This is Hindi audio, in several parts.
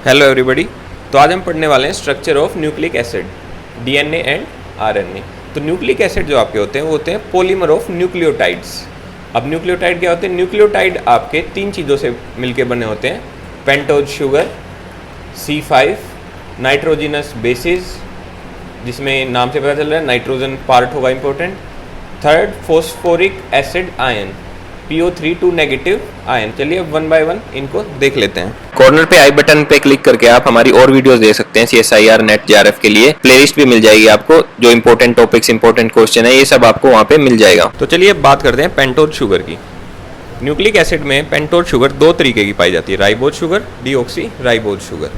Hello everybody. तो आज हम पढ़ने वाले हैं structure of nucleic acid, DNA and RNA. तो न्यूक्लिक एसिड जो आपके होते हैं वो होते हैं पॉलीमर ऑफ न्यूक्लियोटाइड्स। अब न्यूक्लियोटाइड क्या होते हैं? न्यूक्लियोटाइड आपके तीन चीज़ों से मिलके बने होते हैं, pentose sugar, C5 nitrogenous basis, जिसमें नाम से पता चल रहा है नाइट्रोजन पार्ट होगा important, third phosphoric acid ion PO3 negative ion. चलिए अब वन बाय वन इनको देख लेते हैं। कॉर्नर पे आई बटन पे क्लिक करके आप हमारी और वीडियोस देख सकते हैं। CSIR नेट JRF के लिए प्लेलिस्ट भी मिल जाएगी आपको, जो इंपॉर्टेंट टॉपिक्स इंपॉर्टेंट क्वेश्चन है ये सब आपको वहाँ पे मिल जाएगा। तो चलिए अब बात करते हैं पेंटोज शुगर की। न्यूक्लिक एसिड में पेंटोज शुगर दो तरीके की पाई जाती है, ribose sugar, deoxy ribose sugar.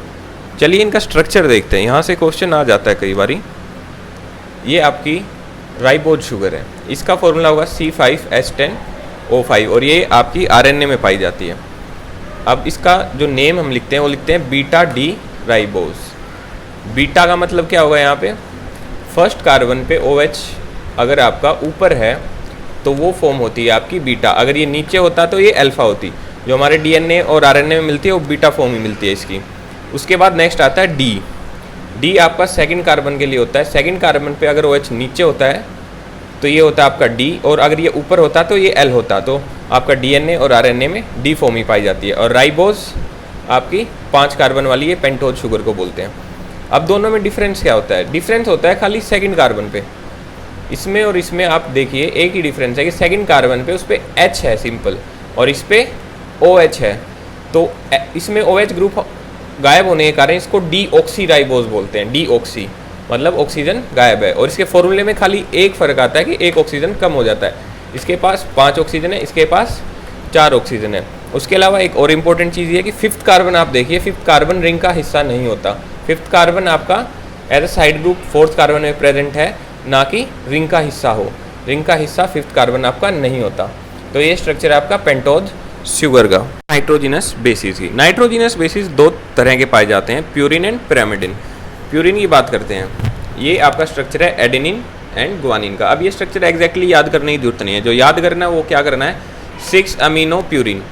चलिए इनका स्ट्रक्चर देखते हैं, यहाँ से क्वेश्चन आ जाता है कई बारी। ये आपकी राइबोज शुगर है, इसका फॉर्मूला होगा C5H10O5 और ये आपकी आरएनए में पाई जाती है। अब इसका जो नेम हम लिखते हैं वो लिखते हैं बीटा डी राइबोज। बीटा का मतलब क्या होगा? यहाँ पे फर्स्ट कार्बन पे OH अगर आपका ऊपर है तो वो फॉर्म होती है आपकी बीटा, अगर ये नीचे होता तो ये अल्फा होती। जो हमारे डीएनए और आरएनए में मिलती है वो बीटा फॉर्म ही मिलती है इसकी। उसके बाद नेक्स्ट आता है डी। डी आपका सेकंड कार्बन के लिए होता है। सेकंड कार्बन पे अगर OH नीचे होता है तो ये होता है आपका डी, और अगर ये ऊपर होता तो ये L होता। तो आपका डीएनए और आरएनए में डी फॉर्म ही पाई जाती है। और राइबोज आपकी 5 कार्बन वाली ये पेंटोज शुगर को बोलते हैं। अब दोनों में डिफरेंस क्या होता है? डिफरेंस होता है खाली सेकंड कार्बन पे। इसमें और इसमें आप देखिए एक ही डिफरेंस है कि सेकंड कार्बन पे उस पर H है सिंपल, और इस पर OH है। तो इसमें OH ग्रुप गायब होने के कारण इसको डीऑक्सी राइबोज बोलते हैं। डीऑक्सी मतलब ऑक्सीजन गायब है। और इसके फॉर्मूले में खाली एक फ़र्क आता है कि एक ऑक्सीजन कम हो जाता है। इसके पास 5 ऑक्सीजन है, इसके पास 4 ऑक्सीजन है। उसके अलावा एक और इम्पोर्टेंट चीज़ ये है कि फिफ्थ कार्बन आप देखिए, फिफ्थ कार्बन रिंग का हिस्सा नहीं होता। फिफ्थ कार्बन आपका as a side group fourth carbon में प्रेजेंट है, ना कि रिंग का हिस्सा हो। रिंग का हिस्सा फिफ्थ कार्बन आपका नहीं होता। तो ये स्ट्रक्चर है आपका पेंटोज शुगर का। नाइट्रोजिनस बेसिस की, नाइट्रोजिनस बेसिस दो तरह के पाए जाते हैं, प्यूरिन एंड पिरामिडिन। प्यूरिन की बात करते हैं, ये आपका स्ट्रक्चर है एडेनिन एंड ग्वानिन का। अब ये स्ट्रक्चर एग्जैक्टली याद करने की जरूरत नहीं है, जो याद करना है वो क्या करना है, 6 अमीनो प्यूरिन।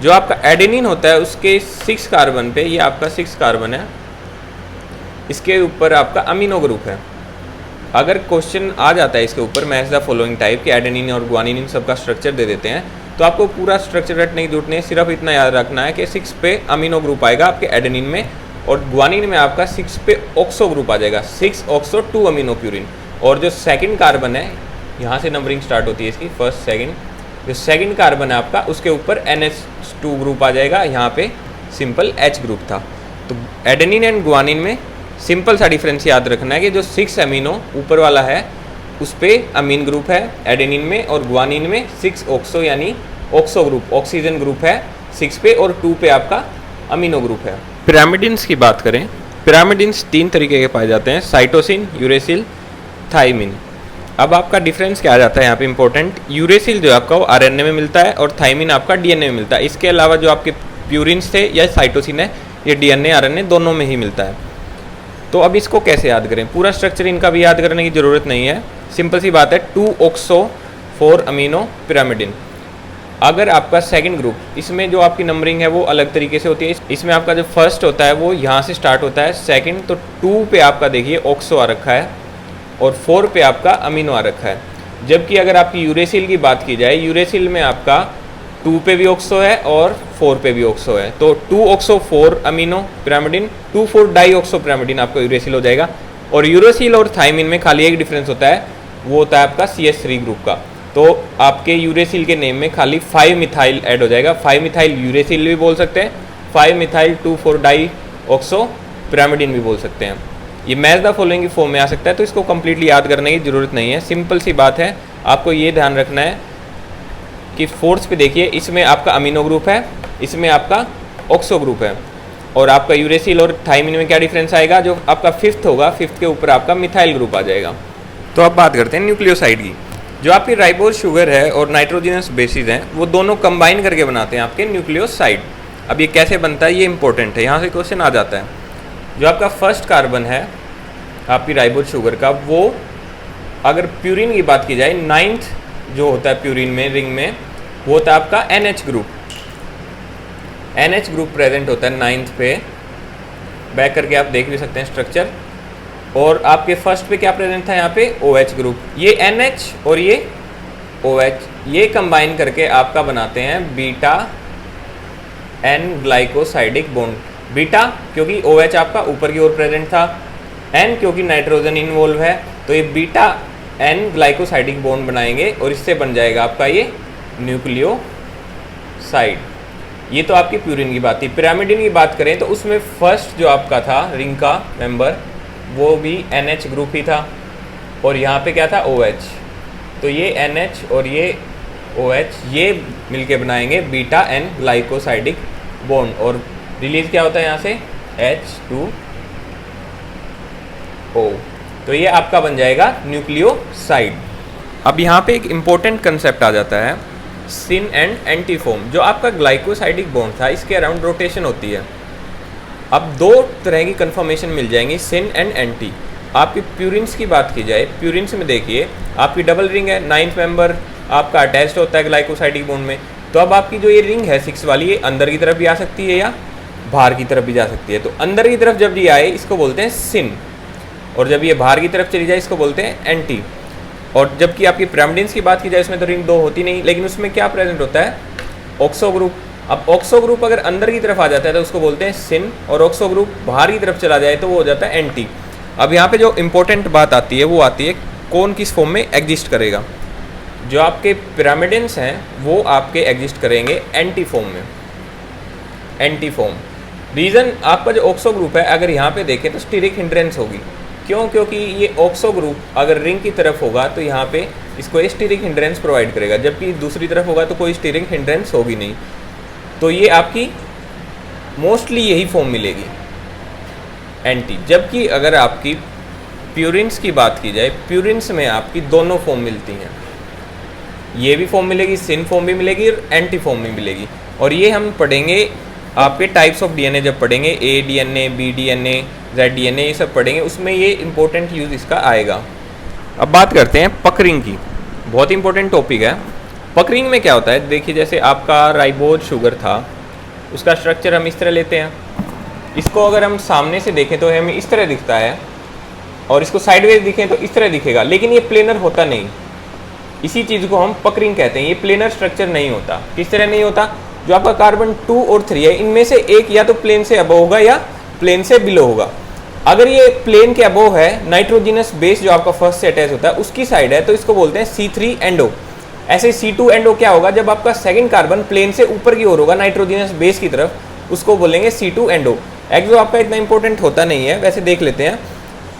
जो आपका एडेनिन होता है उसके 6 कार्बन पे, ये आपका 6 कार्बन है, इसके ऊपर आपका अमीनो ग्रुप है। अगर क्वेश्चन आ जाता है इसके ऊपर मैच द फॉलोइंग टाइप के एडेनिन और ग्वानिन इन सबका स्ट्रक्चर दे देते हैं, तो आपको पूरा स्ट्रक्चर रटने की जरूरत नहीं है। सिर्फ इतना याद रखना है कि 6 पे अमीनो ग्रुप आएगा आपके एडेनिन में, और ग्वानिन में आपका 6 पे ऑक्सो ग्रुप आ जाएगा, 6 ऑक्सो 2 अमीनो प्यूरिन। और जो सेकंड कार्बन है, यहाँ से नंबरिंग स्टार्ट होती है इसकी, फर्स्ट सेकंड। जो सेकंड कार्बन है आपका उसके ऊपर NH2 ग्रुप आ जाएगा, यहाँ पे सिंपल H ग्रुप था। तो एडेनिन एंड ग्वानिन में सिंपल सा डिफरेंस याद रखना है कि जो 6 अमीनो ऊपर वाला है उस पर अमीन ग्रुप है एडेनिन में, और ग्वानिन में 6 ऑक्सो यानी ऑक्सो ग्रुप, ऑक्सीजन ग्रुप है 6 पे, और 2 पे आपका अमीनो ग्रुप है। पिरामिडिन्स की बात करें, पिरामिडिन्स 3 तरीके के पाए जाते हैं, साइटोसिन, यूरेसिल, थाइमिन। अब आपका डिफरेंस क्या आ जाता है यहाँ पे इंपॉर्टेंट, यूरेसिल जो आपका वो आरएनए में मिलता है और थाइमिन आपका डीएनए में मिलता है। इसके अलावा जो आपके प्यूरिन्स थे या साइटोसिन है, ये डीएनए आरएनए दोनों में ही मिलता है। तो अब इसको कैसे याद करें? पूरा स्ट्रक्चर इनका भी याद करने की ज़रूरत नहीं है, सिंपल सी बात है, 2 ऑक्सो 4 अमीनो पिरामिडिन। अगर आपका सेकंड ग्रुप, इसमें जो आपकी नंबरिंग है वो अलग तरीके से होती है। इसमें आपका जो फर्स्ट होता है वो यहाँ से स्टार्ट होता है, सेकंड तो 2 पे आपका देखिए ऑक्सो आ रखा है और 4 पे आपका अमीनो आ रखा है। जबकि अगर आपकी यूरेसिल की बात की जाए, यूरेसिल में आपका 2 पे भी ऑक्सो है और 4 पे भी ऑक्सो है। तो 2 oxo 4 amino pyrimidine, 2,4 di oxo pyrimidine आपका यूरेसिल हो जाएगा। और यूरेसिल और थाइमिन में खाली एक डिफरेंस होता है, वो होता है आपका CH3 ग्रुप का। तो आपके यूरेसिल के नेम में खाली 5 मिथाइल ऐड हो जाएगा, 5 मिथाइल यूरेसिल भी बोल सकते हैं, 5 मिथाइल 2,4 डाई ऑक्सो पिरामिडिन भी बोल सकते हैं। ये मैच द फॉलोइंग की फॉर्म में आ सकता है, तो इसको कंप्लीटली याद करने की जरूरत नहीं है। सिंपल सी बात है, आपको ये ध्यान रखना है कि फोर्थ पे देखिए, इसमें आपका अमीनो ग्रुप है, इसमें आपका ऑक्सो ग्रुप है। और आपका यूरेसिल और थाइमिन में क्या डिफरेंस आएगा, जो आपका फिफ्थ होगा, फिफ्थ के ऊपर आपका मिथाइल ग्रुप आ जाएगा। तो अब बात करते हैं न्यूक्लियोसाइड की। जो आपकी राइबोज शुगर है और नाइट्रोजिनस बेसिस हैं, वो दोनों कंबाइन करके बनाते हैं आपके न्यूक्लियोसाइड। अब ये कैसे बनता है ये इंपॉर्टेंट है, यहाँ से क्वेश्चन आ जाता है। जो आपका फर्स्ट कार्बन है आपकी राइबोज शुगर का, वो अगर प्यूरिन की बात की जाए, 9th जो होता है प्यूरिन में रिंग में, वो होता है आपका NH group. NH group present होता है 9th पे, बैक करके आप देख भी सकते हैं स्ट्रक्चर। और आपके फर्स्ट पे क्या प्रेजेंट था यहाँ पे OH ग्रुप, ये NH और ये OH, ये कंबाइन करके आपका बनाते हैं beta N glycosidic bond. Beta क्योंकि OH आपका ऊपर की ओर प्रेजेंट था, N क्योंकि नाइट्रोजन इन्वॉल्व है, तो ये बीटा N ग्लाइकोसाइडिक बॉन्ड बनाएंगे और इससे बन जाएगा आपका ये न्यूक्लियोसाइड। ये तो आपकी प्यूरिन की बात थी। पिरामिडिन की बात करें तो उसमें फर्स्ट जो आपका था रिंग का मेंबर वो भी NH ग्रुप ही था और यहाँ पे क्या था OH, तो ये NH और ये OH ये मिलके बनाएंगे बीटा N ग्लाइकोसाइडिक बॉन्ड और रिलीज क्या होता है यहाँ से H2O, तो ये आपका बन जाएगा न्यूक्लियोसाइड। अब यहाँ पे एक इम्पोर्टेंट कंसेप्ट आ जाता है सिन एंड एंटीफॉर्म। जो आपका ग्लाइकोसाइडिक बॉन्ड था इसके अराउंड रोटेशन होती है। अब दो तरह की कन्फर्मेशन मिल जाएंगी सिन एंड एंटी। आपकी प्यूरिन्स की बात की जाए, प्यूरिन्स में देखिए आपकी डबल रिंग है, 9th मेंबर आपका अटैच्ड होता है ग्लाइकोसाइडिक बॉन्ड में, तो अब आपकी जो ये रिंग है 6 वाली, ये अंदर की तरफ भी आ सकती है या बाहर की तरफ भी जा सकती है। तो अंदर की तरफ जब ये आए इसको बोलते हैं सिन, और जब ये बाहर की तरफ चली जाए इसको बोलते हैं एंटी। और जबकि आपकी पिरामिडिन्स की बात की जाए उसमें तो रिंग 2 होती नहीं, लेकिन उसमें क्या प्रेजेंट होता है ऑक्सो ग्रुप। अब ऑक्सो ग्रुप अगर अंदर की तरफ आ जाता है तो उसको बोलते हैं सिन, और ऑक्सो ग्रुप बाहर की तरफ चला जाए तो वो हो जाता है एंटी। अब यहाँ पे जो इंपॉर्टेंट बात आती है वो आती है कौन किस फॉर्म में एग्जिस्ट करेगा। जो आपके पिरामिडिन्स हैं वो आपके एग्जिस्ट करेंगे एंटी फॉर्म में, एंटी फॉर्म। रीज़न आपका जो ऑक्सो ग्रुप है अगर यहाँ पे देखें तो स्टीरिक हिंड्रेंस होगी। क्यों? क्योंकि ये ऑक्सो ग्रुप अगर रिंग की तरफ होगा तो यहाँ पे इसको स्टीरिक हिंड्रेंस प्रोवाइड करेगा, जबकि दूसरी तरफ होगा तो कोई स्टीरिक हिंड्रेंस होगी नहीं। तो ये आपकी मोस्टली यही फॉर्म मिलेगी एंटी। जबकि अगर आपकी प्यूरिन्स की बात की जाए, प्यूरिन्स में आपकी दोनों फॉर्म मिलती हैं, ये भी फॉर्म मिलेगी, सिन फॉर्म भी मिलेगी और एंटी फॉर्म भी मिलेगी। और ये हम पढ़ेंगे आपके टाइप्स ऑफ डीएनए जब पढ़ेंगे, A DNA, B DNA, Z DNA, ये सब पढ़ेंगे, उसमें ये इंपॉर्टेंट यूज़ इसका आएगा। अब बात करते हैं पकरिंग की, बहुत इंपॉर्टेंट टॉपिक है। पकरिंग में क्या होता है, देखिए जैसे आपका राइबोज शुगर था, उसका स्ट्रक्चर हम इस तरह लेते हैं। इसको अगर हम सामने से देखें तो हमें इस तरह दिखता है, और इसको साइडवेज दिखें तो इस तरह दिखेगा, लेकिन ये प्लेनर होता नहीं। इसी चीज़ को हम पकरिंग कहते हैं। ये प्लेनर स्ट्रक्चर नहीं होता। किस तरह नहीं होता? जो आपका कार्बन 2 और 3 है इनमें से एक या तो प्लेन से अबव होगा या प्लेन से बिलो होगा। अगर ये प्लेन के अबव है, नाइट्रोजिनस बेस जो आपका फर्स्ट से अटैच होता है उसकी साइड है, तो इसको बोलते हैं C3 एंडो। ऐसे C2 एंडो क्या होगा, जब आपका सेकंड कार्बन प्लेन से ऊपर की ओर होगा नाइट्रोजिनस बेस की तरफ, उसको बोलेंगे C2 एंडो। एक्सो आपका इतना इंपॉर्टेंट होता नहीं है, वैसे देख लेते हैं।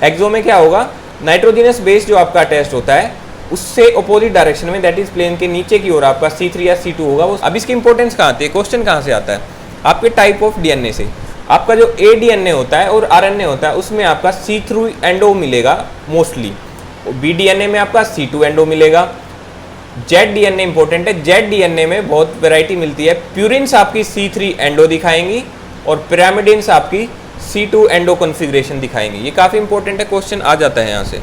एक्सो में क्या होगा, नाइट्रोजिनस बेस जो आपका अटैच्ड होता है उससे अपोजिट डायरेक्शन में, दैट इज प्लेन के नीचे की ओर आपका C3 या C2 होगा। वो अब इसकी इंपॉर्टेंस कहाँ आती है, क्वेश्चन कहाँ से आता है, आपके टाइप ऑफ डीएनए से। आपका जो ए डीएनए होता है और आरएनए होता है उसमें आपका C3 एंडो मिलेगा मोस्टली, बी डीएनए में आपका C2 एंडो मिलेगा। जेड डीएनए इंपॉर्टेंट है, जेड डीएनए में बहुत वैरायटी मिलती है। प्यूरिन्स आपकी C3 एंडो दिखाएंगी और पिरामिडिन्स आपकी C2 एंडो कॉन्फ़िगरेशन दिखाएंगे। ये काफ़ी इंपॉर्टेंट है, क्वेश्चन आ जाता है यहाँ से।